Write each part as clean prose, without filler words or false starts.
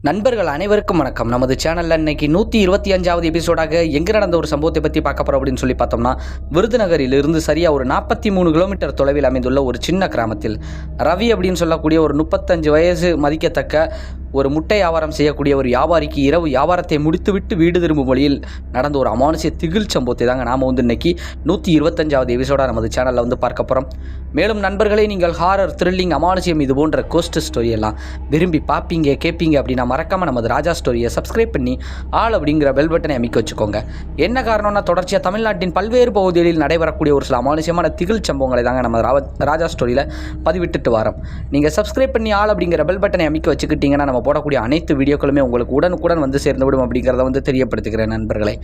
நண்பர்கள் அனைவருக்கும் வணக்கம். நமது சேனலில் இன்னைக்கு 125வது எபிசோடாக எங்கே நடந்த ஒரு சம்பவத்தை பற்றி பார்க்க போகிறோம் அப்படின்னு சொல்லி பார்த்தோம்னா, விருதுநகரில் இருந்து சரியாக ஒரு 43 கிலோமீட்டர் தொலைவில் அமைந்துள்ள ஒரு சின்ன கிராமத்தில் ரவி அப்படின்னு சொல்லக்கூடிய ஒரு 35 வயசு மதிக்கத்தக்க ஒரு முட்டை வியாபாரம் செய்யக்கூடிய ஒரு வியாபாரிக்கு இரவு வியாபாரத்தை முடித்துவிட்டு வீடு திரும்பும் வழியில் நடந்த ஒரு அமானுஷ்ய திகில் சம்பவத்தை தாங்க நாம் இன்னைக்கு 125வது எபிசோடாக நமது சேனலில் பார்க்க போகிறோம். மேலும் நண்பர்களே, நீங்கள் ஹாரர், த்ரில்லிங், அமானுஷ்யம் இது போன்ற கோஸ்ட் ஸ்டோரி எல்லாம் விரும்பி பார்ப்பீங்க கேட்பீங்க அப்படின்னா மறக்காமல் நமது ராஜா ஸ்டோரியை சப்ஸ்கிரைப் பண்ணி ஆல் அப்படிங்கிற பெல் பட்டனை அமைக்க வச்சுக்கோங்க. என்ன காரணம்னா, தொடர்ச்சியாக தமிழ்நாட்டின் பல்வேறு பகுதிகளில் நடைபெறக்கூடிய ஒரு சில அமானுஷ்யமான திகில் சம்பவங்களை தாங்க நம்ம ராஜா ஸ்டோரியில் பதிவிட்டுட்டு வரோம். நீங்கள் சப்ஸ்கிரைப் பண்ணி ஆல் அப்படிங்கிற பெல் பட்டனை அமைக்க வச்சுக்கிட்டீங்கன்னா நம்ம போடக்கூடிய அனைத்து வீடியோக்களுமே உங்களுக்கு உடனுக்குடன் சேர்ந்துவிடும் அப்படிங்கிறத தெரியப்படுத்துகிறேன் நண்பர்களே.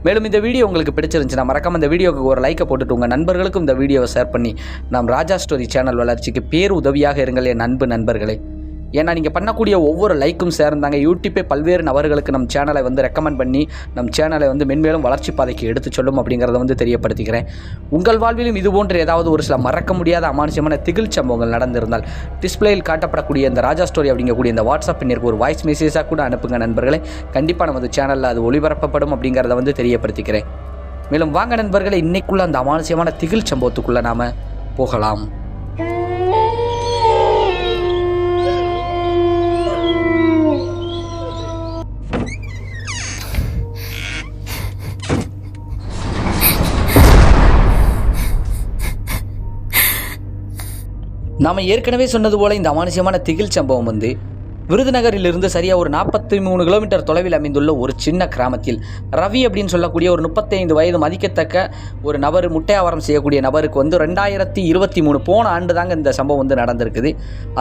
மேலும் இந்த வீடியோ உங்களுக்கு பிடிச்சிருந்துச்சுன்னா மறக்காம இந்த வீடியோக்கு ஒரு லைக்கை போட்டுட்டு உங்கள் நண்பர்களுக்கும் இந்த வீடியோவை ஷேர் பண்ணி நம் ராஜா ஸ்டோரி சேனல் வளர்ச்சிக்கு பேர் உதவியாக இருங்கள் என் நண்பர்களே. ஏன்னா நீங்கள் பண்ணக்கூடிய ஒவ்வொரு லைக்கும் சேர்ந்தாங்க யூடியூப்பே பல்வேறு நபர்களுக்கு நம் சேனலை ரெக்கமெண்ட் பண்ணி நம் சேனலை மென்மேலும் வளர்ச்சி பாதைக்கு எடுத்து சொல்லும் அப்படிங்கிறத தெரியப்படுத்திக்கிறேன். உங்கள் வாழ்விலும் இது போன்ற ஏதாவது ஒரு சில மறக்க முடியாத அமானுஷ்யமான திகில் சம்பவங்கள் நடந்திருந்தால் டிஸ்பிளேயில் காட்டப்படக்கூடிய இந்த ராஜா ஸ்டோரி அப்படிங்கக்கூடிய இந்த வாட்ஸ்அப் எண்ணிற்கு ஒரு வாய்ஸ் மெசேஜாக கூட அனுப்புங்க நண்பர்களே. கண்டிப்பாக நமது சேனலில் அது ஒளிபரப்பப்படும் அப்படிங்கிறத தெரியப்படுத்திக்கிறேன். மேலும் வாங்க நண்பர்களே, இன்னைக்குள்ள அந்த அமானுஷ்யமான திகில் சம்பவத்துக்குள்ளே நாம் போகலாம். நாம் ஏற்கனவே சொன்னது போல் இந்த அமானுஷ்யமான திகில் சம்பவம் விருதுநகரிலிருந்து சரியாக ஒரு 43 கிலோமீட்டர் தொலைவில் அமைந்துள்ள ஒரு சின்ன கிராமத்தில் ரவி அப்படின்னு சொல்லக்கூடிய ஒரு 35 வயது மதிக்கத்தக்க ஒரு நபர், முட்டை வியாபாரம் செய்யக்கூடிய நபருக்கு 2023 போன ஆண்டு தாங்க இந்த சம்பவம் நடந்திருக்குது.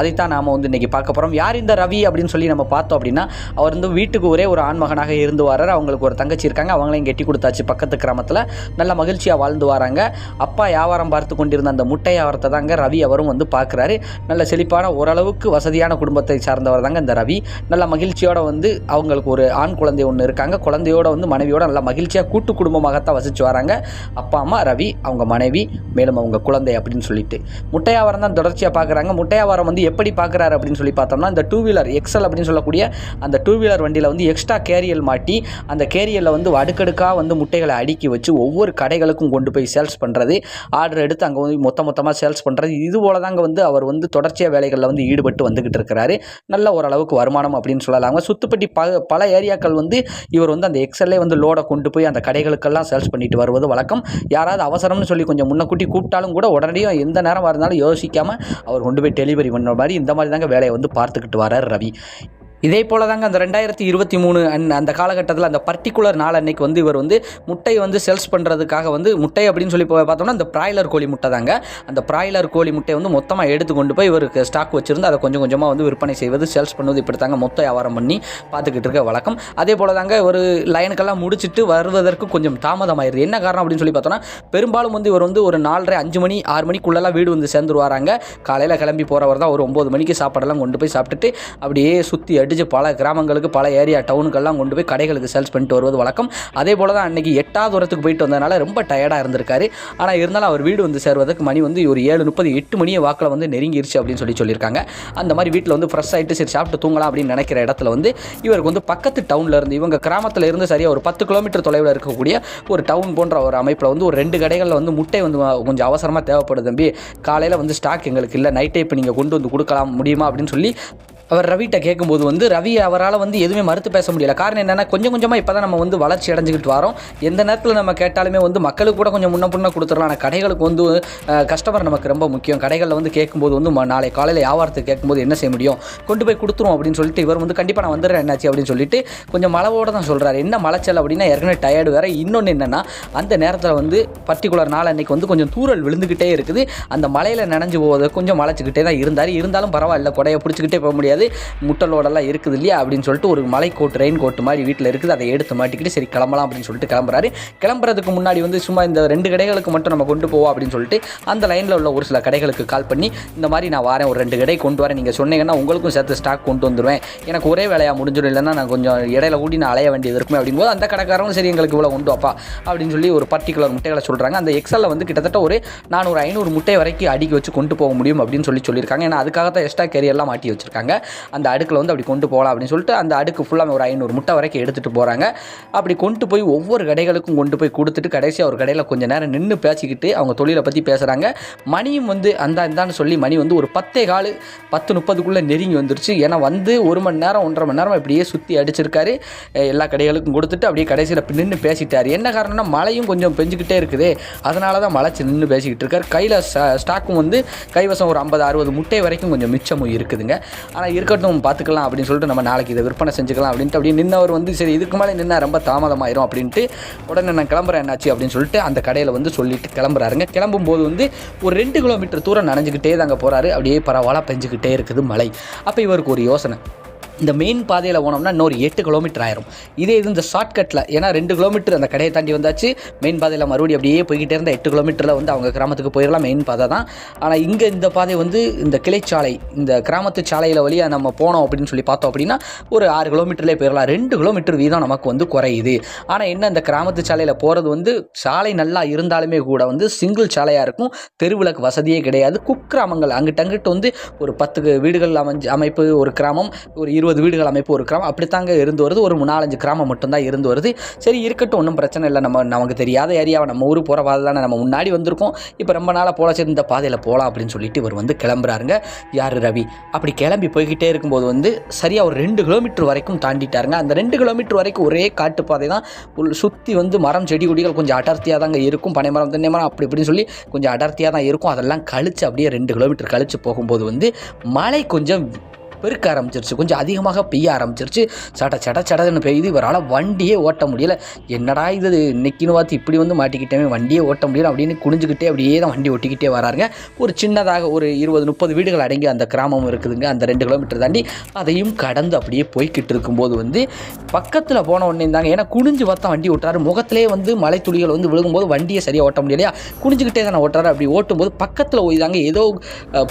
அதைத்தான் நாம் இன்றைக்கி பார்க்க போகிறோம். யார் இந்த ரவி அப்படின்னு சொல்லி நம்ம பார்த்தோம் அப்படின்னா, அவர் வீட்டுக்கு ஒரே ஒரு ஆண்மகனாக இருந்து வர்றார். அவங்களுக்கு ஒரு தங்கச்சி இருக்காங்க, அவங்களையும் கெட்டி கொடுத்தாச்சு. பக்கத்து கிராமத்தில் நல்ல மகிழ்ச்சியாக வாழ்ந்து வராங்க. அப்பா வியாபாரம் பார்த்து கொண்டிருந்த அந்த முட்டை வியாபாரத்தை தாங்க ரவி அவரும் பார்க்குறாரு. நல்ல செழிப்பான ஓரளவுக்கு வசதியான குடும்பத்தை சார்ந்தவர் தாங்க இந்த ரவி. நல்ல மகிழ்ச்சியோட அவங்களுக்கு ஒரு ஆண் குழந்தை ஒன்று இருக்காங்க. குழந்தையோட மனைவியோட நல்ல மகிழ்ச்சியாக கூட்டு குடும்பமாகத்தான் வசிச்சு வராங்க. அப்பா அம்மா, ரவி, அவங்க மனைவி, மேலும் அவங்க குழந்தை அப்படின்னு சொல்லிட்டு முட்டை வியாபாரம் தான் தொடர்ச்சியாக பார்க்குறாங்க. முட்டை வியாபாரம் எப்படி பார்க்குறாரு அப்படின்னு சொல்லி பார்த்தோம்னா, இந்த 2 வீலர் எக்ஸல் அப்படின்னு சொல்லக்கூடிய அந்த 2 வீலர் வண்டியில் எக்ஸ்ட்ரா கேரியல் மாட்டி அந்த கேரியலில் அடுக்கடுக்காக முட்டைகளை அடுக்கி வச்சு ஒவ்வொரு கடைகளுக்கும் கொண்டு போய் சேல்ஸ் பண்ணுறது, ஆர்டர் எடுத்து அங்கே மொத்தமாக சேல்ஸ் பண்ணுறது, இது போல தாங்க அவர் தொடர்ச்சியாக வேலைகளில் ஈடுபட்டு வந்துக்கிட்டு இருக்கிறாரு. நல்ல ஓரளவுக்கு வருமானம் அப்படின்னு சொல்லலாங்க. சுத்துப்பட்டி பல ஏரியாக்கள் இவர் அந்த எக்ஸல்லே லோடை கொண்டு போய் அந்த கடைகளுக்கெல்லாம் சேல்ஸ் பண்ணிட்டு வருவது வழக்கம். யாராவது அவசரம்னு சொல்லி கொஞ்சம் முன்னக்கூட்டி கூப்பிட்டாலும் கூட உடனடியாக எந்த நேரம் இருந்தாலும் யோசிக்காமல் அவர் கொண்டு போய் டெலிவரி பண்ணுற மாதிரி இந்த மாதிரி தாங்க வேலையை பார்த்துக்கிட்டு வரார் ரவி. இதே போல் தாங்க அந்த 2023 அந்த காலகட்டத்தில் அந்த பர்டிகுலர் நாள் அன்னைக்கு இவர் முட்டை சேல்ஸ் பண்ணுறதுக்காக முட்டை அப்படின்னு சொல்லி பார்த்தோம்னா அந்த பிராய்லர் கோழி முட்டை தாங்க. அந்த பிராய்லர் கோழி முட்டையை மொத்தமாக எடுத்து கொண்டு போய் இவருக்கு ஸ்டாக் வச்சுருந்து அதை கொஞ்சம் கொஞ்சமாக விற்பனை செய்வது, சேல்ஸ் பண்ணுவது, இப்படி தாங்க மொத்த வியாபாரம் பண்ணி பார்த்துக்கிட்டு இருக்க வழக்கம். அதே போல் தாங்க ஒரு லைனுக்கெல்லாம் முடிச்சுட்டு வருவதற்கு கொஞ்சம் தாமதமாயிருது. என்ன காரணம் அப்படின்னு சொல்லி பார்த்தோன்னா, பெரும்பாலும் இவர் ஒரு 4:30 5 மணி 6 மணிக்குள்ளெல்லாம் வீடு சேர்ந்து வராங்க. காலையில் கிளம்பி போகிறவர் தான் ஒரு 9 மணிக்கு சாப்பாடெல்லாம் கொண்டு போய் சாப்பிட்டுட்டு அப்படியே சுற்றி அடித்து பல கிராமங்களுக்கு, பல ஏரியா டவுனுக்கெல்லாம் கொண்டு போய் கடைகளுக்கு சேல்ஸ் பண்ணிட்டு வருவது வழக்கம். அதே போல் தான் அன்றைக்கி 8வது தூரத்துக்கு போயிட்டு வந்ததுனால ரொம்ப டயர்டாக இருந்திருக்காரு. ஆனால் இருந்தாலும் அவர் வீடு சேர்வதற்கு மணி ஒரு 7:30 8 மணியை வாக்கில் நெருங்கிருச்சு அப்படின்னு சொல்லியிருக்காங்க. அந்த மாதிரி வீட்டில் ஃப்ரெஷ் ஆகிட்டு சரி சாப்பிட்டு தூங்கலாம் அப்படின்னு நினைக்கிற இடத்துல இவருக்கு பக்கத்து டவுனில் இருந்து, இவங்க கிராமத்தில் இருந்து சரியாக ஒரு 10 கிலோமீட்டர் தொலைவில் இருக்கக்கூடிய ஒரு டவுன் போன்ற ஒரு அமைப்பில் ஒரு 2 கடைகளில் முட்டை கொஞ்சம் அவசரமாக தேவைப்படுது தம்பி, காலையில் ஸ்டாக் எங்களுக்கு இல்லை, நைட்டே இப்போ நீங்கள் கொண்டு கொடுக்கலாம் முடியுமா அப்படின்னு சொல்லி அவர் ரவிட்ட கேட்கும்போது ரவி அவரால் எதுவுமே மறுத்து பேச முடியல. காரணம் என்னென்னா, கொஞ்சம் கொஞ்சமாக இப்போ தான் நம்ம வளர்ச்சி அடைஞ்சிக்கிட்டு வரோம். எந்த நேரத்தில் நம்ம கேட்டாலுமே மக்களுக்கு கூட கொஞ்சம் முன்ன கொடுத்துடலாம். ஆனால் கடைகளுக்கு கஸ்டமர் நமக்கு ரொம்ப முக்கியம். கடைகளில் கேட்கும்போது நாளை காலையில் வியாபாரத்துக்கு கேட்கும்போது என்ன செய்ய முடியும், கொண்டு போய் கொடுத்துரும் அப்படின்னு சொல்லிட்டு இவர் கண்டிப்பாக நான் வந்துடுறேன் என்னாச்சு அப்படின்னு சொல்லிட்டு கொஞ்சம் மழவோடு தான் சொல்கிறார். என்ன மலைச்சல் அப்படின்னா, ஏற்கனவே டயர்டு வேறு. இன்னொன்று என்னென்னா, அந்த நேரத்தில் பர்டிகுலர் நாள் அன்றைக்கி கொஞ்சம் தூரல் விழுந்துக்கிட்டே இருக்குது. அந்த மலையில் நனைஞ்சு போவது கொஞ்சம் மலைச்சிக்கிட்டே தான் இருந்தாலும் பரவாயில்ல, கொடையை பிடிச்சிக்கிட்டே போக முடியாது, முட்டலோடெல்லாம் இருக்குது இல்லையா அப்படின்னு சொல்லிட்டு ஒரு மலை கோட், ரெயின் கோட் மாதிரி வீட்டில் இருக்குது, அதை எடுத்து மாட்டிக்கிட்டு சரி கிளம்பலாம் அப்படின்னு சொல்லிட்டு கிளம்புறாரு. கிளம்புறதுக்கு முன்னாடி சும்மா இந்த 2 கடைகளுக்கு மட்டும் நம்ம கொண்டு போவோம் அப்படின்னு சொல்லிட்டு அந்த லைனில் உள்ள ஒரு சில கடைகளுக்கு கால் பண்ணி, இந்த மாதிரி நான் வரேன், ஒரு 2 கடை கொண்டு வரேன், நீங்கள் சொன்னீங்கன்னா உங்களுக்கும் சேர்த்து ஸ்டாக் கொண்டு வந்துடுவேன், எனக்கு ஒரே வேலையாக முடிஞ்சிடும், இல்லைன்னா நான் கொஞ்சம் இடையில கூடி நான் அலைய வேண்டியது இருக்குமே அப்படிங்கும்போது அந்த கடைக்காரங்களும் சரி எங்களுக்கு இவ்வளோ கொண்டு வாப்பா அப்படின்னு சொல்லி ஒரு பர்டிகுலர் முட்டைகளை சொல்கிறாங்க. அந்த எக்ஸலில் கிட்டத்தட்ட ஒரு 400 500 முட்டை வரைக்கும் அடிக்கி வச்சு கொண்டு போக முடியும் அப்படின்னு சொல்லியிருக்காங்க. ஏன்னா அதுக்காக தான் எக்ஸ்ட்ரா கேரியர்லாம் மாட்டி வச்சுருக்காங்க. அந்த அடுக்கில் வந்து அப்படி கொண்டு போகலாம் அப்படின்னு சொல்லிட்டு அந்த அடுக்கு ஃபுல்லாக ஒரு 500 முட்டை வரைக்கும் எடுத்துகிட்டு போகிறாங்க. அப்படி கொண்டு போய் ஒவ்வொரு கடைகளுக்கும் கொண்டு போய் கொடுத்துட்டு கடைசியாக ஒரு கடையில் கொஞ்சம் நேரம் நின்று பேசிக்கிட்டு அவங்க தொழிலை பற்றி பேசுகிறாங்க. மணியும் வந்து இந்தான்னு சொல்லி மணி வந்து ஒரு 10:30 நெருங்கி வந்துருச்சு. ஏன்னா வந்து 1 மணி நேரம் 1.5 மணி நேரம் இப்படியே சுற்றி அடிச்சிருக்காரு. எல்லா கடைகளுக்கும் கொடுத்துட்டு அப்படியே கடைசியில் நின்று பேசிட்டார். என்ன காரணம்னா மழையும் கொஞ்சம் பெஞ்சுக்கிட்டே இருக்குது, அதனால தான் மழைச்சு நின்று பேசிக்கிட்டு இருக்கார். கையில் ஸ்டாக்கும் வந்து கைவசம் ஒரு 50-60 முட்டை வரைக்கும் கொஞ்சம் மிச்சமும் இருக்குதுங்க. ஆனால் இருக்கட்டும் பார்த்துக்கலாம் அப்படின்னு சொல்லிட்டு நம்ம நாளைக்கு இதை விற்பனை செஞ்சுக்கலாம் அப்படின்ட்டு அப்படியே நின்னவர் வந்து சரி இதுக்கு மேலே நின்னா ரொம்ப தாமதமாயிரும் அப்படின்ட்டு உடனே நான் கிளம்புறேன் என்னாச்சு அப்படின்னு சொல்லிட்டு அந்த கடையில் வந்து சொல்லிட்டு கிளம்புறாருங்க. கிளம்பும்போது வந்து ஒரு 2 கிலோமீட்டர் தூரம் நனைஞ்சிக்கிட்டே தாங்க போகிறாரு. அப்படியே பரவாயில்ல பெஞ்சுக்கிட்டே இருக்குது மழை. அப்போ இவருக்கு ஒரு யோசனை, இந்த மெயின் பாதையில் போனோம்னா இன்னொரு 8 கிலோமீட்டர் ஆயிரும். இதே இது இந்த ஷார்ட்கட்டில் ஏன்னா 2 கிலோமீட்டர் அந்த கடையை தாண்டி வந்தாச்சு, மெயின் பாதையில் மறுபடியும் அப்படியே போய்கிட்டே இருந்தால் 8 கிலோமீட்டரில் வந்து அவங்க கிராமத்துக்கு போயிடலாம், மெயின் பாதை தான். ஆனால் இங்கே இந்த பாதை வந்து இந்த கிளைச்சாலை இந்த கிராமத்து சாலையில் வழியாக நம்ம போனோம் அப்படின்னு சொல்லி பார்த்தோம் அப்படின்னா ஒரு 6 கிலோமீட்டர்லேயே போயிடலாம். 2 கிலோமீட்டர் வீதம் நமக்கு வந்து குறையுது. ஆனால் என்ன இந்த கிராமத்து சாலையில் போகிறது வந்து சாலை நல்லா இருந்தாலுமே கூட வந்து சிங்கிள் சாலையாக இருக்கும், தெருவிளக்கு வசதியே கிடையாது. குக்கிராமங்கள் அங்கிட்ட வந்து ஒரு 10 வீடுகள் அமைப்பு ஒரு கிராமம், ஒரு 20 வீடுகள் அமைப்பு ஒரு கிராமம், அப்படித்தாங்க இருந்து வருது. ஒரு 4-5 கிராமம் மட்டும்தான் இருந்து வருது. சரி இருக்கட்டும், ஒன்றும் பிரச்சனை இல்லை, நமக்கு தெரியாத ஏரியாவை நம்ம ஊர் போகிற பாதை தானே, நம்ம முன்னாடி வந்திருக்கோம், இப்போ ரொம்ப நாளாக போல சரி இந்த பாதையில் போகலாம் அப்படின்னு சொல்லிட்டு இவர் வந்து கிளம்புறாருங்க. யார் ரவி. அப்படி கிளம்பி போய்கிட்டே இருக்கும்போது வந்து சரியாக ஒரு 2 கிலோமீட்டர் வரைக்கும் தாண்டிட்டாருங்க. அந்த 2 கிலோமீட்டர் வரைக்கும் ஒரே காட்டுப்பாதை தான், சுற்றி வந்து மரம் செடி கொடிகள் கொஞ்சம் அடர்த்தியாக தாங்க இருக்கும், பனை மரம் தென்னை மரம் அப்படி இப்படின்னு சொல்லி கொஞ்சம் அடர்த்தியாக தான் இருக்கும். அதெல்லாம் கழிச்சு அப்படியே 2 கிலோமீட்டர் கழிச்சு போகும்போது வந்து மழை கொஞ்சம் பெருக்க ஆரம்பிச்சிருச்சு, கொஞ்சம் அதிகமாக பெய்ய ஆரம்பிச்சிருச்சு. சடன்னு பெய்யுது. இவரால் வண்டியே ஓட்ட முடியல. என்னடா இது இன்னைக்குன்னு பார்த்து இப்படி வந்து மாட்டிக்கிட்டேன், வண்டியே ஓட்ட முடியல அப்படின்னு குனிஞ்சுக்கிட்டே அப்படியே தான் வண்டி ஓட்டிக்கிட்டே வராருங்க. ஒரு சின்னதாக ஒரு 20-30 வீடுகள் அடங்கி அந்த கிராமம் இருக்குதுங்க. அந்த 2 கிலோமீட்டர் தாண்டி அதையும் கடந்து அப்படியே போய்கிட்டு இருக்கும்போது வந்து பக்கத்தில் போன உடனே தாங்க, ஏன்னா குனிஞ்சு பார்த்தா வண்டி ஓட்டுறாரு, முகத்திலே வந்து மழை துளிகள் வந்து விழுகும்போது வண்டியை சரியாக ஓட்ட முடியலையா, குனிஞ்சுக்கிட்டே தானே ஓட்டுறாரு. அப்படி ஓட்டும்போது பக்கத்தில் போய் தாங்க ஏதோ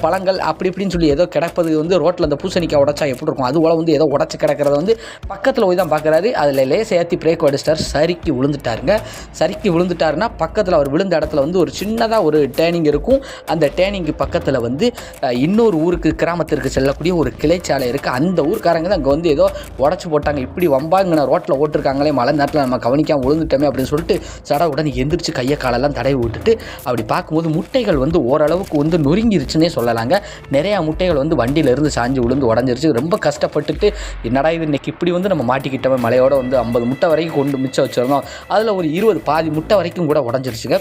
பழங்கள் அப்படி இப்படின்னு சொல்லி ஏதோ கிடப்பது வந்து ரோட்டில் அந்த பூசணிக்காய் உடைச்சா எப்படி இருக்கும் அது போல வந்து ஏதோ உடச்சி கிடக்கிறத வந்து பக்கத்தில் போய் தான் பார்க்குறாரு. அதில் லேச ஏற்றி பிரேக் அடிச்சிட்டார், சறுக்கி விழுந்துட்டாருன்னா பக்கத்தில் அவர் விழுந்த இடத்துல வந்து ஒரு சின்னதாக ஒரு டேர்னிங் இருக்கும். அந்த டேர்னிங்கு பக்கத்தில் வந்து இன்னொரு ஊருக்கு கிராமத்திற்கு செல்லக்கூடிய ஒரு கிளைச்சாலை இருக்குது. அந்த ஊருக்காரங்க தான் அங்கே வந்து ஏதோ உடச்சி போட்டாங்க, இப்படி வம்பாங்க ரோட்டில் ஓட்டிருக்காங்களே, மழை நேரத்தில் நம்ம கவனிக்காமல் விழுந்துட்டோமே அப்படின்னு சொல்லிட்டு உடனே எந்திரிச்சு கையை காலெல்லாம் தடவி விட்டுட்டு அப்படி பார்க்கும்போது முட்டைகள் வந்து ஓரளவுக்கு வந்து நொறுங்கிருச்சுன்னே சொல்லலாங்க. நிறையா முட்டைகள் வந்து வண்டியிலேருந்து சாஞ்சு விழுந்து உடஞ்சிருச்சு. ரொம்ப கஷ்டப்பட்டுட்டு என்னடா இது இன்னைக்கு இப்படி வந்து நம்ம மாட்டிக்கிட்டோம், மழையோட வந்து 50 முட்டை வரைக்கும் கொண்டு மிச்சம் வச்சிருந்தோம், அதில் ஒரு 20 பாதி முட்டை வரைக்கும் கூட உடஞ்சிருச்சுங்க.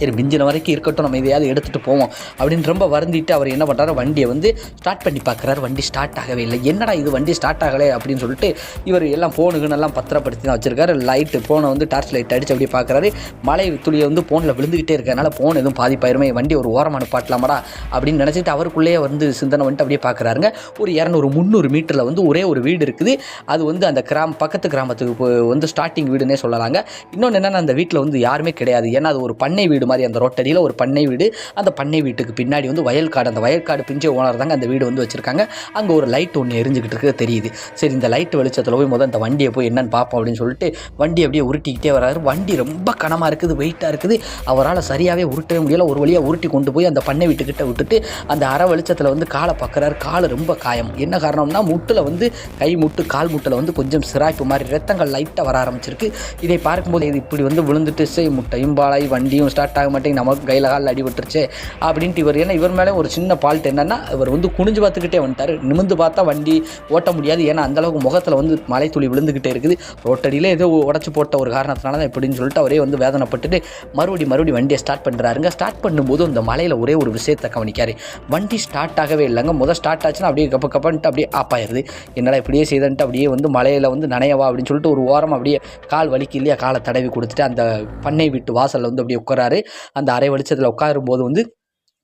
சரி மிஞ்சின வரைக்கும் இருக்கட்டும், நம்ம இதையாவது எடுத்துகிட்டு போவோம் அப்படின்னு ரொம்ப வருந்திட்டு அவர் என்ன பண்ணுறாரு, வண்டியை வந்து ஸ்டார்ட் பண்ணி பார்க்குறாரு. வண்டி ஸ்டார்ட் ஆகவே இல்லை. என்னடா இது வண்டி ஸ்டார்ட் ஆகலை அப்படின்னு சொல்லிட்டு இவர் எல்லாம் ஃபோனுக்குன்னெல்லாம் பத்திரப்படுத்தி தான் வச்சிருக்காரு. லைட்டு ஃபோனை வந்து டார்ச் லைட் அடித்து அப்படியே பார்க்குறாரு. மழை துளியை வந்து ஃபோனில் விழுந்துக்கிட்டே இருக்கனால ஃபோன் எதுவும் பாதிப்பாயிருமே, வண்டி ஒரு ஓரமாக நிப்பாட்டலாமாடா அப்படின்னு நினச்சிட்டு அவருக்குள்ளேயே வந்து சிந்தனை வந்துட்டு அப்படியே பார்க்குறாருங்க. ஒரு 200-300 மீட்டரில் வந்து ஒரே ஒரு வீடு இருக்குது. அது வந்து அந்த பக்கத்து கிராமத்துக்கு வந்து ஸ்டார்டிங் வீடுன்னே சொல்லலாங்க. இன்னொன்று என்னென்னா அந்த வீட்டில் வந்து யாருமே கிடையாது. ஏன்னா அது ஒரு பண்ணை வீடு மாதிரி, அந்த ரோட்டடியில் ஒரு பண்ணை வீடு. அந்த பண்ணை வீட்டுக்கு பின்னாடி வந்து வயல்காடு, அந்த வயல்காடு பிஞ்ச ஓனர் தாங்க அந்த வீடு வந்து வச்சுருக்காங்க. அங்கே ஒரு லைட் ஒன்று எரிஞ்சுக்கிட்டு இருக்க தெரியுது. சரி இந்த லைட் வெளிச்சத்தில் போய் முதல் இந்த வண்டியை போய் என்னன்னு பார்ப்போம் அப்படின்னு சொல்லிட்டு வண்டி அப்படியே உருட்டிக்கிட்டே வராரு. வண்டி ரொம்ப கனமாக இருக்குது, வெயிட்டாக இருக்குது, அவரால் சரியாகவே உருட்டவே முடியல. ஒரு வழியாக உருட்டி கொண்டு போய் அந்த பண்ணை வீட்டுக்கிட்ட விட்டுட்டு அந்த அரை வெளிச்சத்தில் வந்து காலை பார்க்குறாரு. கால் ரொம்ப காயம். என்ன காரணம்னா முட்டில் வந்து கை முட்டு கால் முட்டில் வந்து கொஞ்சம் சிராய்ப்பு மாதிரி ரத்தங்கள் லைட்டாக வர ஆரம்பிச்சிருக்கு. இதை பார்க்கும்போது இது இப்படி வந்து விழுந்துட்டு முட்டையும் பாலாய் வண்டியும் ஸ்டார்ட் ஆக மாட்டேங்க, நமக்கு கையில் காலில் அடிபட்டுருச்சு அப்படின்ட்டு இவர் ஏன்னா இவர் மேலே ஒரு சின்ன ஃபால்ட் என்னென்னா இவர் வந்து குனிஞ்சு பார்த்துக்கிட்டே வந்துட்டார். நிமிந்து பார்த்தா வண்டி ஓட்ட முடியாது. ஏன்னா அந்தளவுக்கு முகத்தில் வந்து மழை துளி விழுந்துக்கிட்டே இருக்குது. ரோட்டடியில் ஏதோ உடச்சி போட்ட ஒரு காரணத்தினால தான் இப்படின்னு சொல்லிட்டு அவரே வந்து வேதனைப்பட்டுட்டு மறுபடி வண்டியை ஸ்டார்ட் பண்ணுறாருங்க. ஸ்டார்ட் பண்ணும்போது அந்த மலையில் ஒரே ஒரு விஷயத்தை கவனிக்காரு. வண்டி ஸ்டார்ட் ஆகவே இல்லைங்க. முதல் ஸ்டார்ட் ஆச்சுன்னா அப்படியே கப்பன்ட்டு அப்படியே ஆஃப் ஆயிடுது. என்னடா இப்படியே செய்தன்ட்டு அப்படியே வந்து மலையில் வந்து நனையவா அப்படின்னு சொல்லிட்டு ஒரு ஓரம் அப்படியே கால் வலிக்கு இல்லையா காலை தடவி கொடுத்துட்டு அந்த பண்ணை வீட்டு வாசலில் வந்து அப்படியே உட்காராரு. அந்த அரை வெளிச்சத்தில் உட்காரும்போது வந்து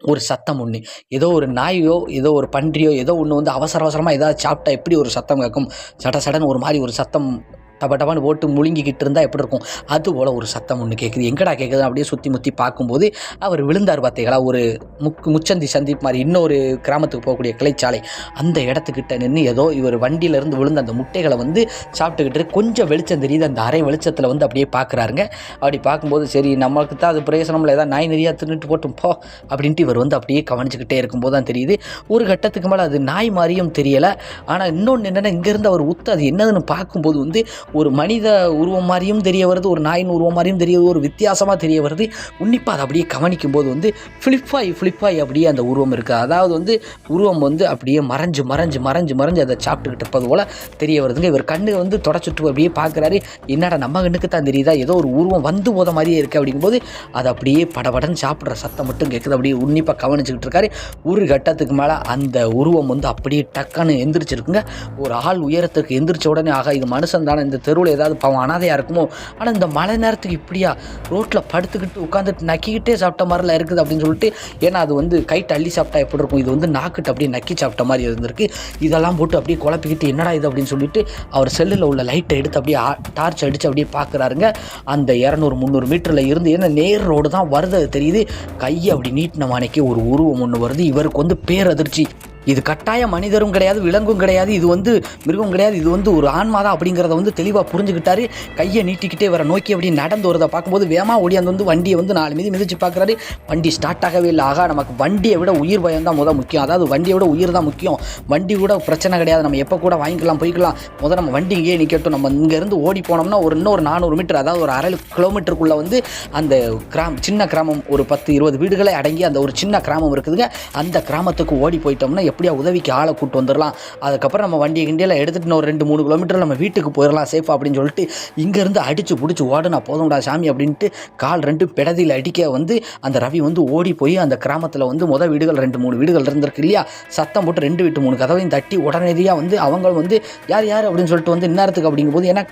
ஒரு சத்தம் ஒன்று, ஏதோ ஒரு நாயோ ஏதோ ஒரு பன்றியோ ஏதோ ஒன்று வந்து அவசரமாக ஏதாவது சாப்பிட்டா எப்படி ஒரு சத்தம் கேட்கும், சடன்னு ஒரு மாதிரி ஒரு சத்தம் டப டபான்னு போட்டு முழுங்கிக்கிட்டு இருந்தால் எப்படி இருக்கும், அது போல் ஒரு சத்தம் ஒன்று கேட்குது. எங்கடா கேட்குது அப்படியே சுற்றி முற்றி பார்க்கும்போது அவர் விழுந்தார் பார்த்தீங்களா, ஒரு முச்சந்தி சந்திப்பு மாதிரி இன்னொரு கிராமத்துக்கு போகக்கூடிய கிளைச்சாலை, அந்த இடத்துக்கிட்ட நின்று ஏதோ இவர் வண்டியிலேருந்து விழுந்த அந்த முட்டைகளை வந்து சாப்பிட்டுக்கிட்டு கொஞ்சம் வெளிச்சம் தெரியுது, அந்த அரை வெளிச்சத்தில் வந்து அப்படியே பார்க்குறாருங்க. அப்படி பார்க்கும்போது சரி நம்மளுக்கு தான் அது பிரயோசனமில்ல, ஏதாவது நாய் நிறையா தின்னுட்டு போட்டும் போ அப்படின்ட்டு இவர் வந்து அப்படியே கவனிச்சுக்கிட்டே இருக்கும்போது தான் தெரியுது ஒரு கட்டத்துக்கு மேலே அது நாய் மாதிரியும் தெரியலை. ஆனால் இன்னொன்று என்னென்னா இங்கேருந்து அவர் அது என்னதுன்னு பார்க்கும்போது வந்து ஒரு மனித உருவம் மாதிரியும் தெரிய வருது, ஒரு நாயின் உருவம் மாதிரியும் தெரிய வருது, ஒரு வித்தியாசமாக தெரிய வருது. உன்னிப்பாக அதை அப்படியே கவனிக்கும்போது வந்து ஃப்ளிப்பாய் அப்படியே அந்த உருவம் இருக்குது. அதாவது வந்து உருவம் வந்து அப்படியே மறைஞ்சு அதை சாப்பிட்டுக்கிட்டு இருப்பது போல் தெரிய வருதுங்க. இவர் கண்ணு வந்து தொடச்சுட்டு அப்படியே பார்க்குறாரு, என்னடா நம்ம கண்ணுக்கு தான் தெரியுதா, ஏதோ ஒரு உருவம் வந்து போத மாதிரியே இருக்குது அப்படிங்கும்போது அது அப்படியே படபடன்னு சாப்பிட்ற சத்தம் மட்டும் கேட்குது. அப்படியே உன்னிப்பாக கவனிச்சுக்கிட்டு இருக்காரு. ஒரு கட்டத்துக்கு மேலே அந்த உருவம் வந்து அப்படியே டக்குன்னு எந்திரிச்சிருக்குங்க. ஒரு ஆள் உயரத்துக்கு எந்திரிச்ச உடனே ஆகா இது மனுஷன் தானே, இந்த தெருவில் ஏதாவது பாவம் அனாதையாக இருக்குமோ, ஆனால் இந்த மழை நேரத்துக்கு இப்படியா ரோட்டில் படுத்துக்கிட்டு உட்காந்துட்டு நக்கிக்கிட்டே சாப்பிட்ட மாதிரிலாம் இருக்குது அப்படின்னு சொல்லிட்டு, ஏன்னா அது வந்து கைட்டு அள்ளி சாப்பிட்டா எப்படி இருக்கும், இது வந்து நாக்கிட்டு அப்படியே நக்கி சாப்பிட்ட மாதிரி இருந்திருக்கு. இதெல்லாம் போட்டு அப்படியே குழப்பிக்கிட்டு என்னடா இது அப்படின்னு சொல்லிட்டு அவர் செல்லில் உள்ள லைட்டை எடுத்து அப்படியே டார்ச் அடித்து அப்படியே பார்க்குறாருங்க. அந்த 200-300 மீட்டரில் இருந்து ஏன்னா நேர் ரோடு தான் வருது தெரியுது. கையை அப்படி நீட்டின மானைக்கு ஒரு உருவம் ஒன்று வருது. இவருக்கு வந்து பேரதிர்ச்சி. இது கட்டாய மனிதரும் கிடையாது, விலங்கும் கிடையாது, இது வந்து மிருகம் கிடையாது, இது வந்து ஒரு ஆன்மா தான் அப்படிங்கிறத வந்து தெளிவாக புரிஞ்சுக்கிட்டாரு. கையை நீட்டிக்கிட்டே வர நோக்கி அப்படி நடந்து வரதை பார்க்கும்போது வேகமாக ஓடியாந்து வந்து வண்டியை வந்து 4 மிதிச்சு பார்க்குறாரு. வண்டி ஸ்டார்ட் ஆகவே இல்லை. ஆகா நமக்கு வண்டியை விட உயிர் பயம் தான் முக்கியம், அதாவது வண்டியை விட உயிர் தான் முக்கியம். வண்டி கூட பிரச்சனை கிடையாது, நம்ம எப்போ கூட வாங்கிக்கலாம் போய்க்கலாம், நம்ம வண்டி இங்கேயே நிற்கட்டும். நம்ம இங்கேருந்து ஓடி போனோம்னா இன்னொரு 400 மீட்டர், அதாவது ஒரு 1/2 கிலோமீட்டருக்குள்ளே வந்து அந்த சின்ன கிராமம், ஒரு 10-20 வீடுகளை அடங்கி அந்த ஒரு சின்ன கிராமம் இருக்குதுங்க. அந்த கிராமத்துக்கு ஓடி போயிட்டோம்னா எப்படியா உதவிக்கு ஆளை கூட்டு வந்துடலாம். அதுக்கப்புறம் நம்ம வண்டியை கிண்டியில் எடுத்துகிட்டு ஒரு 2-3 கிலோமீட்டர் நம்ம வீட்டுக்கு போயிடலாம் சேஃபாக அப்படின்னு சொல்லிட்டு இங்கேருந்து அடித்து பிடிச்சி ஓடுனா போதும்டா சாமி அப்படின்ட்டு கால் 2 பெடதியில் அடிக்க வந்து அந்த ரவி வந்து ஓடி போய் அந்த கிராமத்தில் வந்து வீடுகள் 2-3 வீடுகள் இருந்திருக்கு இல்லையா, சத்தம் போட்டு 2 வீட்டு 3 கதவையும் தட்டி உடனடியாக வந்து அவங்களும் வந்து யார் அப்படின்னு சொல்லிட்டு வந்து இந்நேரத்துக்கு அப்படிங்கும்போது, ஏன்னா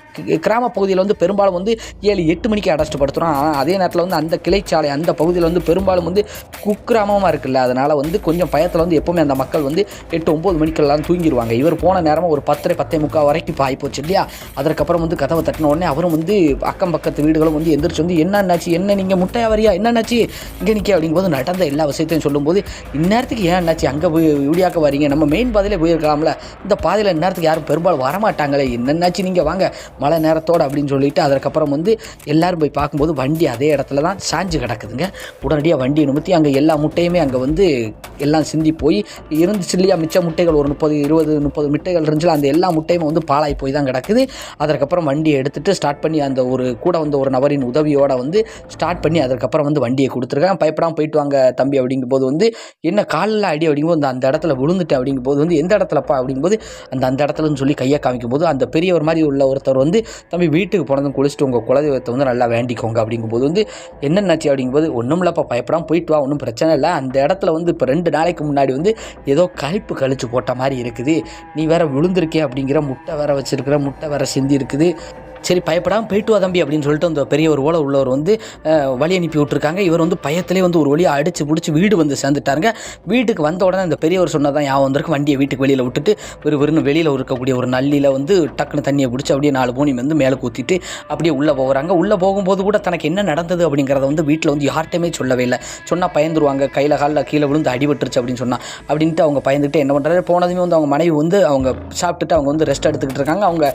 கிராம பகுதியில் வந்து பெரும்பாலும் வந்து 7-8 மணிக்கு அடைச்சிட்டு படுத்துகிறோம். அதே நேரத்தில் வந்து அந்த கிளைச்சாலை அந்த பகுதியில் வந்து பெரும்பாலும் வந்து குக்கிராமமாக இருக்குல்ல, அதனால் வந்து கொஞ்சம் பயத்தில் வந்து எப்போவுமே அந்த மக்கள் வந்து 8-9 மணிக்கெல்லாம் தூங்கிடுவாங்க. இவர் போன நேரமாக ஒரு 10-10:45 வரைக்கும் இப்போ ஆகிப்போச்சு இல்லையா. அதற்கப்புறம் வந்து கதவை தட்டின உடனே அவரும் வந்து அக்கம் பக்கத்து வீடுகளும் வந்து எந்திரிச்சு வந்து என்னாச்சு, என்ன நீங்கள் முட்டையா வரியா, என்னாச்சு இங்கே நிற்க அப்படிங்கும்போது நடந்த எல்லா விஷயத்தையும் சொல்லும்போது, இந்நேரத்துக்கு ஏன் என்னாச்சு அங்கே போய் வீடியாக்க வரீங்க, நம்ம மெயின் பாதையிலே போயிருக்கலாம்ல, இந்த பாதையில் இந்நேரத்துக்கு யாரும் பெரும்பாலும் வரமாட்டாங்களே, என்னன்னாச்சு நீங்கள் வாங்க மழை நேரத்தோடு அப்படின்னு சொல்லிட்டு அதற்கப்புறம் வந்து எல்லோரும் போய் பார்க்கும்போது வண்டி அதே இடத்துல தான் சாஞ்சு கிடக்குதுங்க. உடனடியாக வண்டியை நிமித்தி அங்கே எல்லா முட்டையுமே அங்கே வந்து எல்லாம் சிந்தி போய் இருந்துச்சு இல்லையா. மிச்ச முட்டைகள் ஒரு 30-20-30 முட்டைகள் இருந்துச்சு, அந்த எல்லா முட்டையுமே வந்து பாலாகி போய் தான் கிடக்குது. அதற்கப்புறம் வண்டியை எடுத்துகிட்டு ஸ்டார்ட் பண்ணி அந்த ஒரு கூட வந்து ஒரு நபரின் உதவியோடு வந்து ஸ்டார்ட் பண்ணி அதுக்கப்புறம் வந்து வண்டியை கொடுத்துருக்கேன். பயப்படாமல் போயிட்டு வாங்க தம்பி அப்படிங்கும்போது வந்து என்ன காலில் அடி அப்படிங்கும்போது அந்த இடத்துல விழுந்துட்டேன் அப்படிங்கும்போது வந்து எந்த இடத்துலப்பா அப்படிங்கும்போது அந்த இடத்துலன்னு சொல்லி கையை காமிக்கும்போது அந்த பெரியவர் மாதிரி உள்ள ஒருத்தர் வந்து தம்பி வீட்டுக்கு போனதும் குளிச்சுட்டு உங்கள் குலதெய்வத்தை வந்து நல்லா வேண்டிக்கோங்க அப்படிங்கும்போது வந்து என்னென்னாச்சு அப்படிங்கும்போது ஒன்றும் இல்லைப்பா பயப்படாமல் போயிட்டு வா, ஒன்றும் பிரச்சனை இல்லை. அந்த இடத்துல வந்து இப்போ 2 நாளைக்கு முன்னாடி வந்து ஏதோ கழிச்சு போட்ட மாதிரி இருக்குது, நீ வேற விழுந்திருக்கே அப்படிங்கிற முட்டை வேற வச்சிருக்கிற, முட்டை வேற சிந்தி இருக்குது, சரி பயப்படாமல் போயிட்டு வா தம்பி அப்படின்னு சொல்லிட்டு அந்த பெரிய ஒரு ஓலை உள்ளவர் வந்து வழி அனுப்பி விட்டுருக்காங்க. இவர் வந்து பயத்திலே வந்து ஒரு வழியாக அடித்து பிடிச்சி வீடு வந்து சேர்ந்துட்டாருங்க. வீட்டுக்கு வந்த உடனே அந்த பெரியவர் சொன்னதான் ஞாபகம் வந்திருக்கு. வண்டியை வீட்டுக்கு வெளியில் விட்டுட்டு வெறும் வெளியில் இருக்கக்கூடிய ஒரு நல்லியில் வந்து டக்குன்னு தண்ணியை பிடிச்சி அப்படியே 4 பூனி வந்து மேலே ஊற்றிட்டு அப்படியே உள்ளே போகிறாங்க. உள்ளே போகும்போது கூட தனக்கு என்ன நடந்தது அப்படிங்கிறத வந்து வீட்டில் வந்து யார்கிட்டையுமே சொல்லவே இல்லை. சொன்னால் பயந்துருவாங்க, கையில் காலில் கீழே விழுந்து அடிபட்டுருச்சு அப்படின்னு சொன்னால் அப்படின்ட்டு அவங்க பயந்துக்கிட்டு என்ன பண்ணுறாரு, போனதுமே வந்து அவங்க மனைவி வந்து அவங்க சாப்பிட்டுட்டு அவங்க வந்து ரெஸ்ட் எடுத்துக்கிட்டு இருக்காங்க. அவங்க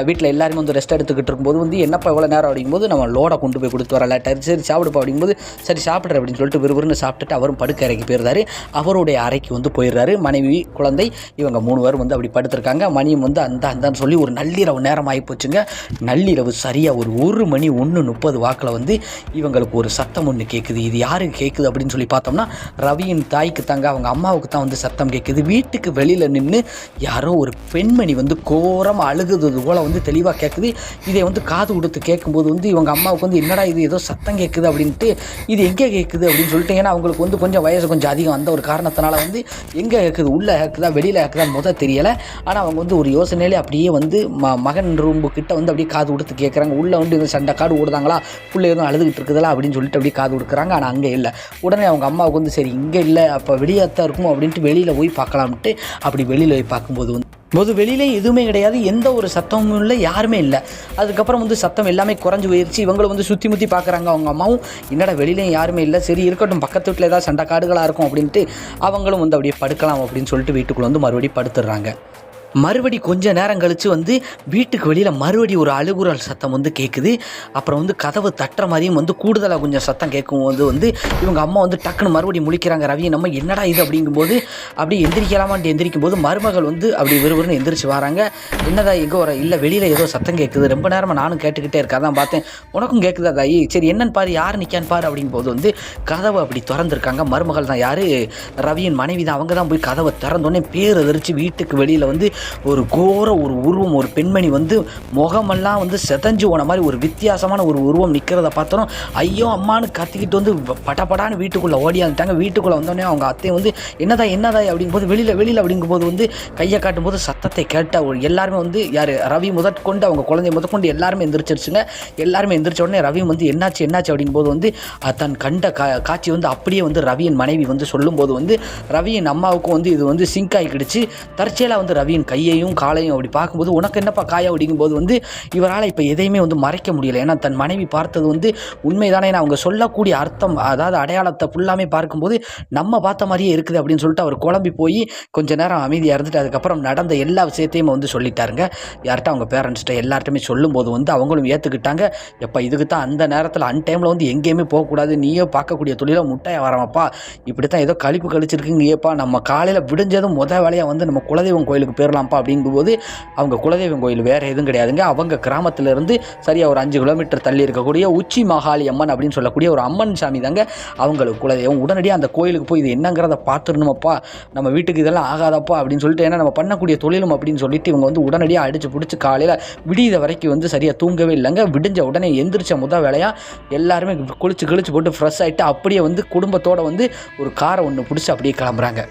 வீட்டில் எல்லாருமே வந்து ரெஸ்ட் எடுத்துக்கிட்டு இருக்கும்போது வந்து என்னப்பா எவ்வளோ நேரம் அப்படிங்கும்போது நம்ம லோடை கொண்டு போய் கொடுத்து வரல, சரி சாப்பிடுப்பா அப்படிங்கும்போது சரி சாப்பிட்ற அப்படின்னு சொல்லிட்டு விறுவிறுன்னு சாப்பிட்டுட்டு அவரும் படுக்க அறைக்கு போயிருந்தாரு. அவருடைய அறைக்கு வந்து போயிடுறாரு. மனைவி குழந்தை இவங்க 3 பேரும் வந்து அப்படி படுத்திருக்காங்க. மணியும் வந்து அந்தான்னு சொல்லி ஒரு நள்ளிரவு நேரம் ஆகி போச்சுங்க. நள்ளிரவு சரியாக ஒரு 1 மணி 1:30 வாக்கில் வந்து இவங்களுக்கு ஒரு சத்தம் ஒன்று கேட்குது. இது யாருக்கு கேட்குது அப்படின்னு சொல்லி பார்த்தோம்னா ரவியின் தாய்க்கு தாங்க, அவங்க அம்மாவுக்கு தான் வந்து சத்தம் கேட்குது. வீட்டுக்கு வெளியில் நின்று யாரோ ஒரு பெண்மணி வந்து கோரமாக அழுகுது போல் வந்து தெளிவாக கேட்குது. இதை வந்து காது கொடுத்து கேட்கும்போது வந்து இவங்க அம்மாவுக்கு வந்து என்னடா இது ஏதோ சத்தம் கேட்குது அப்படின்ட்டு, இது எங்கே கேட்குது அப்படின்னு சொல்லிட்டு, ஏன்னா அவங்களுக்கு வந்து கொஞ்சம் வயசு கொஞ்சம் அதிகம், அந்த ஒரு காரணத்தினால வந்து எங்கே கேட்குது, உள்ளே கேட்குதா வெளியில் கேட்குதா தெரியலை. ஆனால் அவங்க வந்து ஒரு யோசனையிலே அப்படியே வந்து மகன் ரூம்பு கிட்ட வந்து அப்படியே காது கொடுத்து கேட்குறாங்க. உள்ளே வந்து இந்த சண்டை காடு ஓடுதாங்களா, உள்ளே எதுவும் அழுதுகிட்டு இருக்குதா அப்படின்னு சொல்லிட்டு அப்படியே காது கொடுக்குறாங்க. ஆனால் அங்கே இல்லை. உடனே அவங்க அம்மாவுக்கு வந்து சரி இங்கே இல்லை, அப்போ வெளியே தான் இருக்கும் அப்படின்ட்டு வெளியில் போய் பார்க்கலாம்ட்டு அப்படி வெளியில் போய் பார்க்கும்போது வந்து போது வெளியிலேயும் எதுவுமே கிடையாது, எந்த ஒரு சத்தமும் இல்லை, யாருமே இல்லை. அதுக்கப்புறம் வந்து சத்தம் எல்லாமே குறைஞ்சி போயிடுச்சு. இவங்களும் வந்து சுற்றி முற்றி பார்க்குறாங்க. அவங்க அம்மாவும் என்னடா வெளியிலேயும் யாருமே இல்லை, சரி இருக்கட்டும் பக்கத்து வீட்டில் ஏதாவது சண்டை காடுகளாக இருக்கும் அப்படின்ட்டு அவங்களும் வந்து அப்படியே படுக்கலாம் அப்படின்னு சொல்லிட்டு வீட்டுக்குள்ளே வந்து மறுபடியும் படுத்துடுறாங்க. மறுபடி கொஞ்ச நேரம் கழித்து வந்து வீட்டுக்கு வெளியில் மறுபடி ஒரு அழுகுரல் சத்தம் வந்து கேட்குது. அப்புறம் வந்து கதவு தட்டுற மாதிரியும் வந்து கூடுதலாக கொஞ்சம் சத்தம் கேட்கும்போது வந்து இவங்க அம்மா வந்து டக்குன்னு மறுபடியும் முழிக்கிறாங்க. ரவி நம்ம என்னடா இது அப்படிங்கும்போது அப்படி எந்திரிக்கலாமான்ட்டு எந்திரிக்கும் போது மருமகள் வந்து அப்படி விறுவிறுன்னு எந்திரிச்சு வராங்க. என்னதா எங்கே வர இல்லை வெளியில் ஏதோ சத்தம் கேட்குது, ரொம்ப நேரமாக நானும் கேட்டுக்கிட்டே இருக்கேன், அதான் பார்த்தேன் உனக்கும் கேட்குதா தாயி, சரி என்னன்னு பாரு யார் நிற்கான்னு பாரு அப்படிங்கும்போது வந்து கதவை அப்படி திறந்துருக்காங்க. மருமகள் தான் யார், ரவியின் மனைவி தான். அவங்க தான் போய் கதவை திறந்தோடனே பேர் எதிர்த்து வீட்டுக்கு வெளியில் வந்து ஒரு கோர ஒரு உருவம், ஒரு பெண்மணி வந்து முகமெல்லாம் வந்து செதஞ்சு போன மாதிரி ஒரு வித்தியாசமான ஒரு உருவம் நிற்கிறத பார்த்தோம். ஐயோ அம்மானு கத்திக்கிட்டு வந்து படப்படான்னு வீட்டுக்குள்ளே ஓடியாந்துட்டாங்க. வீட்டுக்குள்ளே வந்தோடனே அவங்க அத்தையை வந்து என்னதா அப்படிங்கும்போது வெளியில் அப்படிங்கும்போது வந்து கையை காட்டும்போது சத்தத்தை கேட்ட எல்லாருமே வந்து யார் ரவி முதற்கொண்டு அவங்க குழந்தைய முதற்கொண்டு எல்லாருமே எந்திரிச்சிருச்சுங்க. எல்லாருமே எந்திரிச்ச உடனே ரவி வந்து என்னாச்சு அப்படிங்கும்போது வந்து தன் கண்ட காட்சி வந்து அப்படியே வந்து ரவியின் மனைவி வந்து சொல்லும்போது வந்து ரவியின் அம்மாவுக்கும் வந்து இது வந்து சிங்க் ஆகிக்கிடுச்சு. தற்செயலாக வந்து ரவியின் கையையும் காலையும் அப்படி பார்க்கும்போது உனக்கு என்னப்பா காயா அப்படிங்கும்போது வந்து இவரால் இப்போ எதையுமே வந்து மறைக்க முடியலை. ஏன்னா தன் மனைவி பார்த்தது வந்து உண்மைதானே, அவங்க சொல்லக்கூடிய அர்த்தம் அதாவது அடையாளத்தை ஃபுல்லாமே பார்க்கும்போது நம்ம பார்த்த மாதிரியே இருக்குது அப்படின்னு சொல்லிட்டு அவர் குழம்பி போய் கொஞ்ச நேரம் அமைதியாக இருந்துட்டு அதுக்கப்புறம் நடந்த எல்லா விஷயத்தையும் வந்து சொல்லிட்டாருங்க. யார்கிட்ட அவங்க பேரண்ட்ஸ்கிட்ட எல்லார்ட்டுமே சொல்லும்போது வந்து அவங்களும் ஏற்றுக்கிட்டாங்க. எப்போ இதுக்கு தான் அந்த நேரத்தில் டைமில் வந்து எங்கேயுமே போகக்கூடாது, நீயோ பார்க்கக்கூடிய தொழிலை முட்டையை வரமாப்பா, இப்படி தான் ஏதோ கழிப்பு கழிச்சிருக்குங்க ஏப்பா, நம்ம காலையில் விடிஞ்சதும் வேலையாக வந்து நம்ம குலதெய்வம் கோயிலுக்கு போயிடலாம்ப்பா அப்படிங்கும்போது அவங்க குலதெய்வம் கோயில் வேறு எதுவும் கிடையாதுங்க. அவங்க கிராமத்திலேருந்து சரியாக ஒரு 5 கிலோமீட்டர் தள்ளி இருக்கக்கூடிய உச்சி மகாளி அம்மன் அப்படின்னு சொல்லக்கூடிய ஒரு அம்மன் சாமி தாங்க அவங்களுக்கு குலதெய்வம். உடனடியாக அந்த கோயிலுக்கு போய் இது என்னங்கிறத பார்த்துடணுமப்பா, நம்ம வீட்டுக்கு இதெல்லாம் ஆகாதப்பா அப்படின்னு சொல்லிட்டு, ஏன்னா நம்ம பண்ணக்கூடிய தொழிலும் அப்படின்னு சொல்லிட்டு இவங்க வந்து உடனடியாக அடித்து பிடிச்சி காலையில் விடியத வரைக்கும் வந்து சரியாக தூங்கவே இல்லைங்க. விடிஞ்ச உடனே எந்திரிச்ச வேலையாக எல்லாருமே குளிச்சு போட்டு ஃப்ரெஷ் ஆகிட்டு அப்படியே வந்து குடும்பத்தோடு வந்து ஒரு காரை ஒன்று பிடிச்சி அப்படியே கிளம்புறாங்க.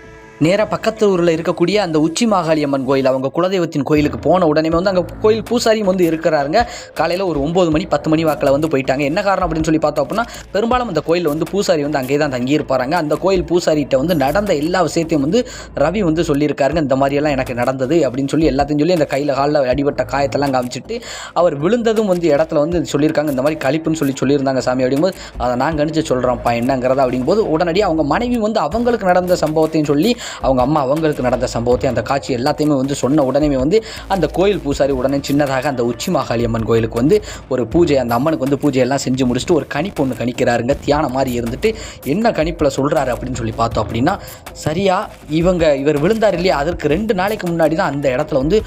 நேராக பக்கத்து ஊரில் இருக்கக்கூடிய அந்த உச்சி மாகாளி அம்மன் கோயில் அவங்க குலதெய்வத்தின் கோயிலுக்கு போன உடனே வந்து அங்கே கோயில் பூசாரியும் வந்து இருக்கிறாருங்க. காலையில் ஒரு 9 மணி 10 மணி வாக்கில் வந்து போயிட்டாங்க. என்ன காரணம் அப்படின்னு சொல்லி பார்த்தோம் அப்படின்னா பெரும்பாலும் அந்த கோயிலில் வந்து பூசாரி வந்து அங்கே தான் தங்கியிருப்பாங்க. அந்த கோயில் பூசாரிகிட்ட வந்து நடந்த எல்லா விஷயத்தையும் வந்து ரவி வந்து சொல்லியிருக்காருங்க. இந்த மாதிரியெல்லாம் எனக்கு நடந்தது அப்படின்னு சொல்லி எல்லாத்தையும் சொல்லி அந்த கையில் காலில் அடிபட்ட காயத்தெல்லாம் காமிச்சிட்டு அவர் விழுந்ததும் வந்து இடத்துல வந்து சொல்லியிருக்காங்க. இந்த மாதிரி கழிப்புன்னு சொல்லியிருந்தாங்க சாமி அப்படிங்கும்போது அதை நான் கணிச்சு சொல்கிறேன்ப்பா என்னங்கிறதா அப்படிங்கும்போது உடனடியாக அவங்க மனைவி வந்து அவங்களுக்கு நடந்த சம்பவத்தையும் சொல்லி அவங்க அம்மா அவங்களுக்கு நடந்த சம்பவத்தை அந்த காட்சி எல்லாத்தையுமே வந்து சொன்ன உடனே வந்து அந்த கோயில் பூசாரி உடனே சின்னதாக அந்த உச்சி மாகாளி அம்மன் கோயிலுக்கு வந்து ஒரு பூஜை, அந்த அம்மனுக்கு வந்து பூஜையெல்லாம் செஞ்சு முடிச்சுட்டு ஒரு கணிப்பு ஒன்று கணிக்கிறாருங்க. தியானம் மாதிரி இருந்துட்டு என்ன கணிப்பில் சொல்கிறாரு அப்படின்னு சொல்லி பார்த்தோம் அப்படின்னா, இவர் விழுந்தார் இல்லையா, அதற்கு 2 நாளைக்கு முன்னாடி தான் அந்த இடத்துல வந்து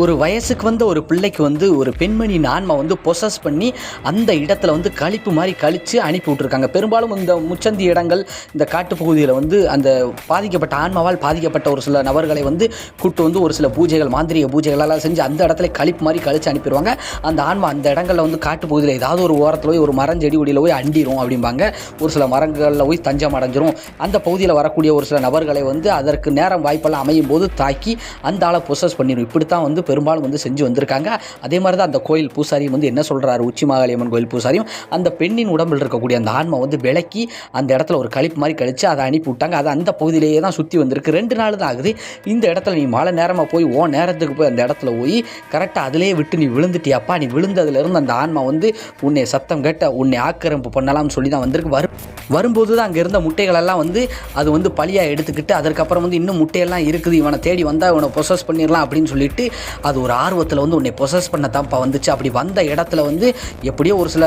ஒரு வயசுக்கு வந்த ஒரு பிள்ளைக்கு வந்து ஒரு பெண்மணியின் ஆன்மா வந்து பொசஸ் பண்ணி அந்த இடத்துல வந்து கழிப்பு மாதிரி கழித்து அனுப்பி விட்ருக்காங்க. பெரும்பாலும் இந்த முச்சந்தி இடங்கள் இந்த காட்டுப்பகுதியில் வந்து அந்த பாதிக்கப்பட்ட ஆன்மாவால் பாதிக்கப்பட்ட ஒரு சில நபர்களை வந்து கூட்டு வந்து ஒரு சில பூஜைகள் மாந்திரிக பூஜைகளெல்லாம் செஞ்சு அந்த இடத்துல கழிப்பு மாதிரி கழித்து அனுப்பிடுவாங்க. அந்த ஆன்மா அந்த இடங்களில் வந்து காட்டுப்பகுதியில் ஏதாவது ஒரு ஓரத்தில் போய் ஒரு மரஞ்செடி ஒடியில் போய் அண்டிரும் அப்படிம்பாங்க. ஒரு சில மரங்களில் போய் தஞ்சம் அடைஞ்சிரும். அந்த பகுதியில் வரக்கூடிய ஒரு சில நபர்களை வந்து அதற்கு நேரம் வாய்ப்பெல்லாம் அமையும் போது தாக்கி அந்த ஆளை பொசஸ் பண்ணிடும். இப்படித்தான் வந்து பெரும்பாலும் வந்து செஞ்சு வந்திருக்காங்க. அதே மாதிரி தான் அந்த கோயில் பூசாரியும் வந்து என்ன சொல்கிறாரு, உச்சி மாகாளி அம்மன் கோயில் பூசாரியும் அந்த பெண்ணின் உடம்பில் இருக்கக்கூடிய அந்த ஆன்மா வந்து விலக்கி அந்த இடத்துல ஒரு கழிப்பு மாதிரி கழித்து அதை அனுப்பி விட்டாங்க. அது அந்த பகுதியிலேயே தான் சுற்றி வந்திருக்கு. 2 நாள் தான் ஆகுது. இந்த இடத்துல நீ மாலை நேரமாக போய் நேரத்துக்கு போய் அந்த இடத்துல போய் கரெக்டாக அதிலேயே விட்டு நீ விழுந்துட்டியாப்பா, நீ விழுந்ததுலேருந்து அந்த ஆன்மா வந்து உன்னை சத்தம் கேட்ட உன்னை ஆக்கிரமிப்பு பண்ணலாம்னு சொல்லி தான் வந்திருக்கு. வரும்போது தான் அங்கே இருந்த முட்டைகளெல்லாம் வந்து அது வந்து பழியாக எடுத்துக்கிட்டு அதற்கப்புறம் வந்து இன்னும் முட்டையெல்லாம் இருக்குது, இவனை தேடி வந்தால் இவனை பொசஸ் பண்ணிடலாம் அப்படின்னு சொல்லிட்டு அது ஒரு ஆர்வத்தில் வந்து உன்னை பொசஸ் பண்ண தான்ப்பா வந்துச்சு. அப்படி வந்த இடத்துல வந்து எப்படியோ ஒரு சில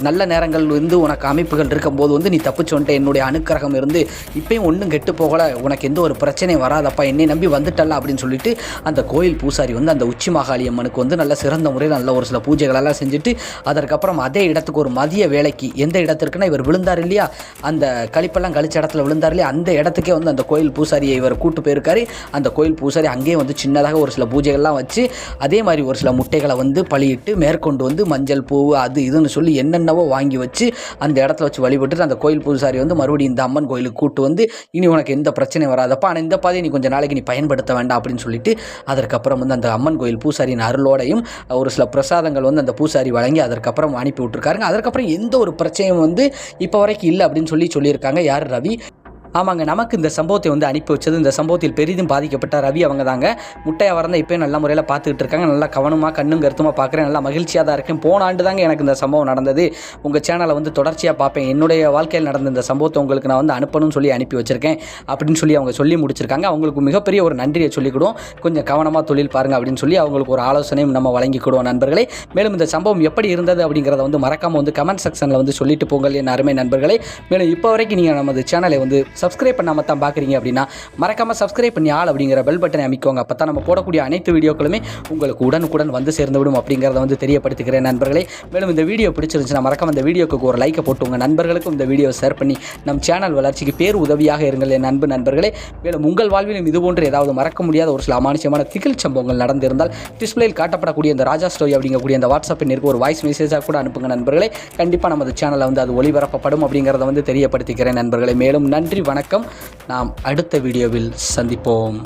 நல்ல நேரங்கள் வந்து உனக்கு அமைப்புகள் இருக்கும்போது வந்து நீ தப்பிச்சு வந்துட்டு என்னுடைய அனுக்கிரகம் இருந்து இப்பயும் ஒன்றும் கெட்டு போகலை, உனக்கு எந்த ஒரு பிரச்சனையும் வராதப்பா, என்னை நம்பி வந்துட்டல அப்படின்னு சொல்லிட்டு அந்த கோயில் பூசாரி வந்து அந்த உச்சி மாகாளி அம்மனுக்கு வந்து நல்ல சிறந்த முறையில் நல்ல ஒரு சில பூஜைகளெல்லாம் செஞ்சுட்டு அதற்கப்புறம் அதே இடத்துக்கு ஒரு மதிய வேலைக்கு எந்த இடத்திற்குன்னா இவர் விழுந்தார் இல்லையா, அந்த கழிப்பெல்லாம் கழிச்ச இடத்துல விழுந்தார் இல்லையா, அந்த இடத்துக்கே வந்து அந்த கோயில் பூசாரியை இவர் கூட்டு போயிருக்காரு. அந்த கோயில் பூசாரி அங்கேயே வந்து சின்னதாக ஒரு சில பூஜைகள்லாம் வச்சு அதே மாதிரி ஒரு சில முட்டைகளை வந்து பழியிட்டு மேற்கொண்டு வந்து மஞ்சள் பூ அது இதுன்னு சொல்லி என்னென்னவோ வாங்கி வச்சு அந்த இடத்துல வச்சு வழிபட்டு அந்த கோயில் பூசாரி வந்து மறுபடியும் இந்த அம்மன் கோயிலுக்கு கூட்டு வந்து இனி உனக்கு எந்த பிரச்சனையும் வராதப்பா, ஆனால் இந்த பாதையை நீ கொஞ்சம் நாளைக்கு நீ பயன்படுத்த வேண்டாம் அப்படின்னு சொல்லிட்டு அதற்கப்புறம் வந்து அந்த அம்மன் கோயில் பூசாரியின் அருளோடையும் ஒரு சில பிரசாதங்கள் வந்து அந்த பூசாரி வழங்கி அதற்கப்புறம் அனுப்பி விட்டுருக்காருங்க. அதற்கப்புறம் எந்த ஒரு பிரச்சனையும் வந்து இப்போ வரைக்கும் இல்லை அப்படின்னு சொல்லியிருக்காங்க. யார் ரவி ஆமாங்க, நமக்கு இந்த சம்பவத்தை வந்து அனுப்பி வச்சது, இந்த சம்பவத்தில் பெரிதும் பாதிக்கப்பட்ட ரவி அவங்க தாங்க. முட்டையை வரந்த இப்போயும் நல்ல முறையில் பார்த்துக்கிட்டு இருக்காங்க. நல்லா கவனமாக கண்ணும் கருத்துமாக பார்க்குறேன். நல்லா மகிழ்ச்சியாக தான் இருக்கேன். போன ஆண்டு தாங்க எனக்கு இந்த சம்பவம் நடந்தது. உங்கள் சேனலை வந்து தொடர்ச்சியாக பார்ப்பேன். என்னுடைய வாழ்க்கையில் நடந்த இந்த சம்பவத்தை உங்களுக்கு நான் வந்து அனுப்பணும்னு சொல்லி அனுப்பி வச்சிருக்கேன் அப்படின்னு சொல்லி அவங்க சொல்லி முடிச்சிருக்காங்க. அவங்களுக்கு மிகப்பெரிய ஒரு நன்றியை சொல்லிக்கிடுவோம். கொஞ்சம் கவனமாக தொழில் பாருங்கள் அப்படின்னு சொல்லி அவங்களுக்கு ஒரு ஆலோசனையும் நம்ம வழங்கிக்கிடுவோம் நண்பர்களே. மேலும் இந்த சம்பவம் எப்படி இருந்தது அப்படிங்கிறத வந்து மறக்காமல் வந்து கமெண்ட் செக்ஷனில் வந்து சொல்லிட்டு போங்கள் என் அருமை நண்பர்களே. மேலும் இப்போ வரைக்கும் நீங்கள் நமது சேனலை வந்து சப்ஸ்கிரைப் பண்ணாமல் தான் பார்க்குறீங்க அப்படின்னா மறக்காமல் சப்ஸ்கிரைப் பண்ணி ஆள் அப்படிங்கிற பெல் பட்டனை அமைக்கோங்க. அப்போ தான் நம்ம போடக்கூடிய அனைத்து வீடியோக்களுமே உங்களுக்கு உடனுக்குடன் வந்து சேர்ந்து விடும் அப்படிங்கிறத வந்து தெரியப்படுத்திக்கிறேன் நண்பர்களே. மேலும் இந்த வீடியோ பிடிச்சிருந்துச்சுன்னா மறக்காம இந்த வீடியோக்கு ஒரு லைக்கை போட்டு உங்கள் நண்பர்களுக்கும் இந்த வீடியோ ஷேர் பண்ணி நம் சேனல் வளர்ச்சிக்கு பேர் உதவியாக இருங்கள் என் அன்பு நண்பர்களே. மேலும் உங்கள் வாழ்விலும் இதுபோன்று ஏதாவது மறக்க முடியாத ஒரு சில அமானுஷ்யமான திகில் சம்பவங்கள் நடந்திருந்தால் டிஸ்பிளேயில் காட்டப்படக்கூடிய இந்த ராஜா ஸ்டோரி அப்படிங்கக்கூடிய இந்த வாட்ஸ்அப் எண்ணிற்கு ஒரு வாய்ஸ் மெசேஜாக கூட அனுப்புங்க நண்பர்களே. கண்டிப்பாக நமது சேனலில் வந்து அது ஒளிபரப்பப்படும் அப்படிங்கிறத வந்து தெரியப்படுத்திக்கிறேன் நண்பர்களே. மேலும் நன்றி, வணக்கம். நாம் அடுத்த வீடியோவில் சந்திப்போம்.